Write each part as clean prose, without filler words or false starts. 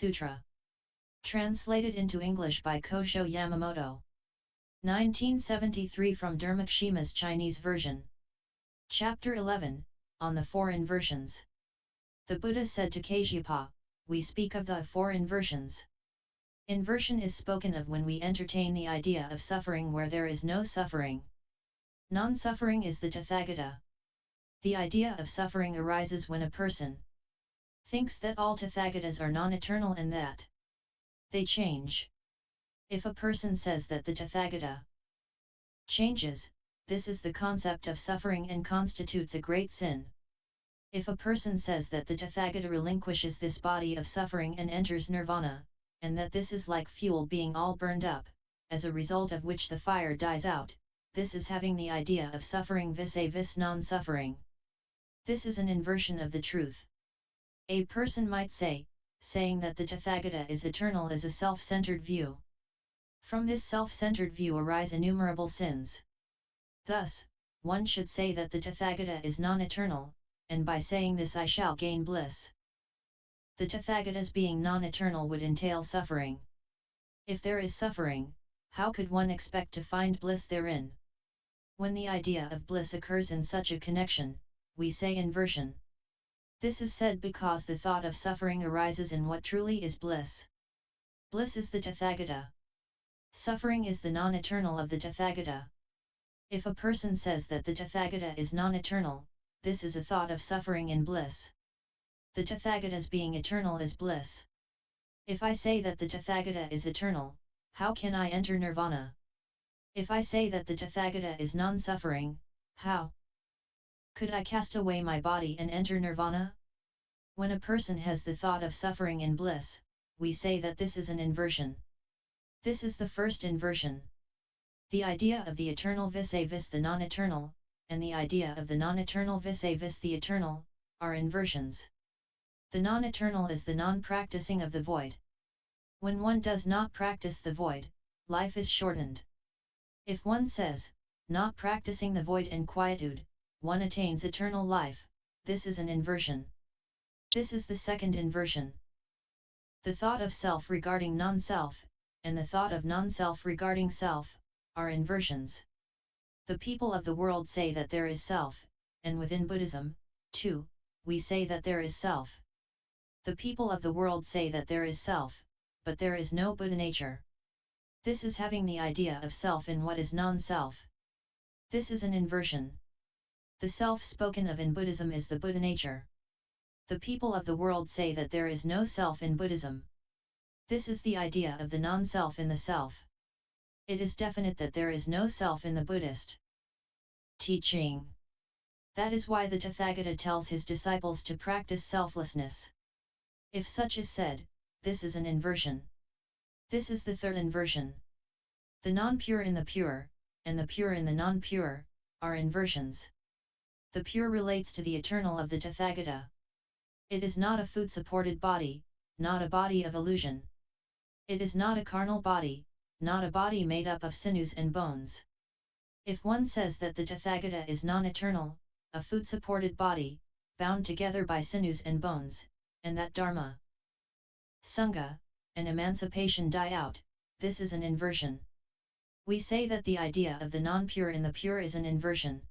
Sutra. Translated into English by Kosho Yamamoto. 1973 from Dharmakshema's Chinese version. Chapter 11, on the Four Inversions. The Buddha said to Kasyapa, we speak of the four inversions. Inversion is spoken of when we entertain the idea of suffering where there is no suffering. Non-suffering is the Tathagata. The idea of suffering arises when a person thinks that all Tathagatas are non-eternal and that they change. If a person says that the Tathagata changes, this is the concept of suffering and constitutes a great sin. If a person says that the Tathagata relinquishes this body of suffering and enters Nirvana, and that this is like fuel being all burned up, as a result of which the fire dies out, this is having the idea of suffering vis-a-vis non-suffering. This is an inversion of the truth. A person might say, saying that the Tathagata is eternal is a self-centered view. From this self-centered view arise innumerable sins. Thus, one should say that the Tathagata is non-eternal, and by saying this I shall gain bliss. The Tathagatas being non-eternal would entail suffering. If there is suffering, how could one expect to find bliss therein? When the idea of bliss occurs in such a connection, we say inversion. This is said because the thought of suffering arises in what truly is bliss. Bliss is the Tathagata. Suffering is the non-eternal of the Tathagata. If a person says that the Tathagata is non-eternal, this is a thought of suffering in bliss. The Tathagatas being eternal is bliss. If I say that the Tathagata is eternal, how can I enter Nirvana? If I say that the Tathagata is non-suffering, how could I cast away my body and enter Nirvana? When a person has the thought of suffering in bliss, we say that this is an inversion. This is the first inversion. The idea of the eternal vis-a-vis the non-eternal, and the idea of the non-eternal vis-a-vis the eternal, are inversions. The non-eternal is the non-practicing of the void. When one does not practice the void, life is shortened. If one says, not practicing the void and quietude, one attains eternal life, this is an inversion. This is the second inversion. The thought of self regarding non-self, and the thought of non-self regarding self, are inversions. The people of the world say that there is self, and within Buddhism, too, we say that there is self. The people of the world say that there is self, but there is no Buddha nature. This is having the idea of self in what is non-self. This is an inversion. The self spoken of in Buddhism is the Buddha nature. The people of the world say that there is no self in Buddhism. This is the idea of the non-self in the self. It is definite that there is no self in the Buddhist teaching. That is why the Tathagata tells his disciples to practice selflessness. If such is said, this is an inversion. This is the third inversion. The non-pure in the pure, and the pure in the non-pure, are inversions. The pure relates to the eternal of the Tathagata. It is not a food-supported body, not a body of illusion. It is not a carnal body, not a body made up of sinews and bones. If one says that the Tathagata is non-eternal, a food-supported body, bound together by sinews and bones, and that Dharma, Sangha, and emancipation die out, this is an inversion. We say that the idea of the non-pure in the pure is an inversion.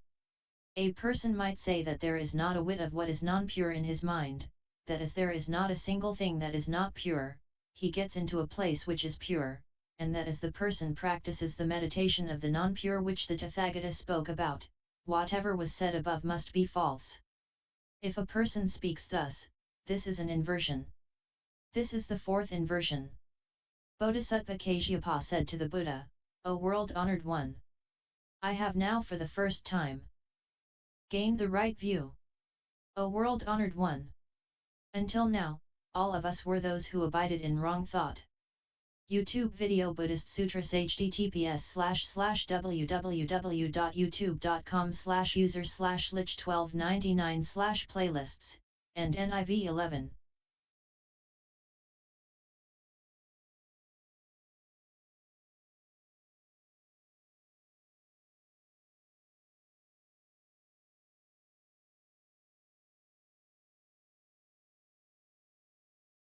A person might say that there is not a whit of what is non-pure in his mind, that as there is not a single thing that is not pure, he gets into a place which is pure, and that as the person practices the meditation of the non-pure which the Tathagata spoke about, whatever was said above must be false. If a person speaks thus, this is an inversion. This is the fourth inversion. Bodhisattva Kasyapa said to the Buddha, O world-honored one! I have now for the first time gained the right view. O world-honored one! Until now, all of us were those who abided in wrong thought. YouTube video Buddhist Sutras https://www.youtube.com/user/lich1299/playlists, and NIV 11.